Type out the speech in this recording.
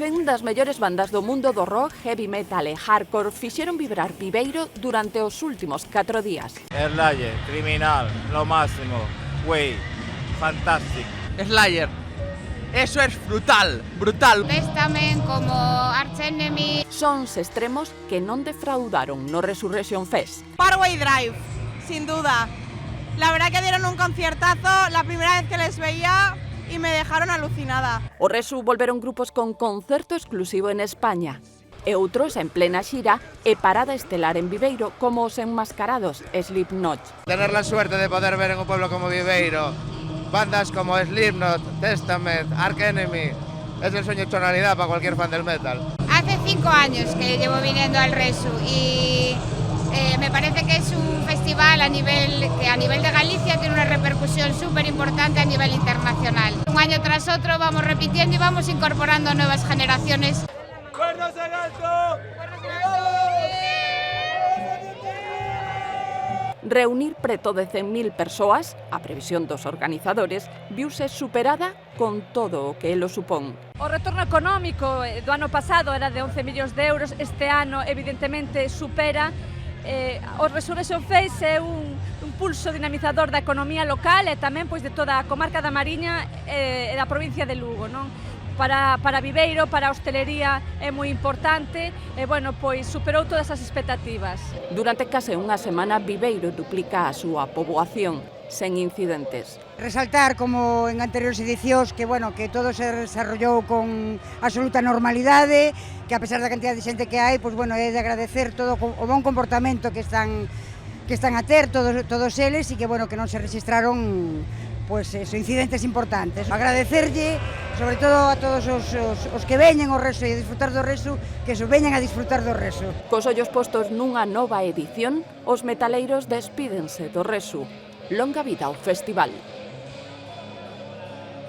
100 das mellores bandas do mundo do rock, heavy metal e hardcore fixeron vibrar Viveiro durante os últimos 4 días. Slayer, Criminal, lo máximo, Way, Fantastic. Slayer, eso es brutal, brutal. Testament, como Arch Enemy. Sons extremos que non defraudaron no Resurrection Fest. Parkway Drive, sin duda. La verdad que dieron un conciertazo, la primera vez que les veía y me dejaron alucinada. O Resu volveron grupos con concerto exclusivo en España e outros en plena xira e parada estelar en Viveiro como os enmascarados Slipknot. Tener la suerte de poder ver en un pueblo como Viveiro bandas como Slipknot, Testament, Arch Enemy, es el sueño hecho realidad para cualquier fan del metal. Hace 5 años que llevo viniendo al Resu y me parece que es un festival que a nivel de Galicia tiene una repercusión súper importante a nivel internacional. Un año tras otro vamos repitiendo y vamos incorporando nuevas generaciones. ¡Cuernos en alto! Reunir preto de 100.000 persoas, a previsión dos organizadores, viuse superada con todo o que elo supón. O retorno económico do ano pasado era de 11 millóns de euros, este ano evidentemente supera. O Resurrection Fest é un pulso dinamizador da economía local e tamén pois de toda a comarca da Mariña e da provincia de Lugo, non? Para Viveiro, para a hostelería é moi importante e, bueno, pois superou todas as expectativas. Durante case unha semana, Viveiro duplica a súa poboación sen incidentes. Resaltar, como en anteriores edicións, que, bueno, que todo se desarrollou con absoluta normalidade, que a pesar da cantidad de xente que hai, pois, bueno, é de agradecer todo o bon comportamento que están a ter todos eles e que, bueno, que non se registraron pues eso, incidentes importantes. Agradecerlle, sobre todo a todos os que veñen ao Resu e a disfrutar do Resu, que veñan a disfrutar do Resu. Cos ollos postos nunha nova edición, os metaleiros despídense do Resu. Longa vida ao festival.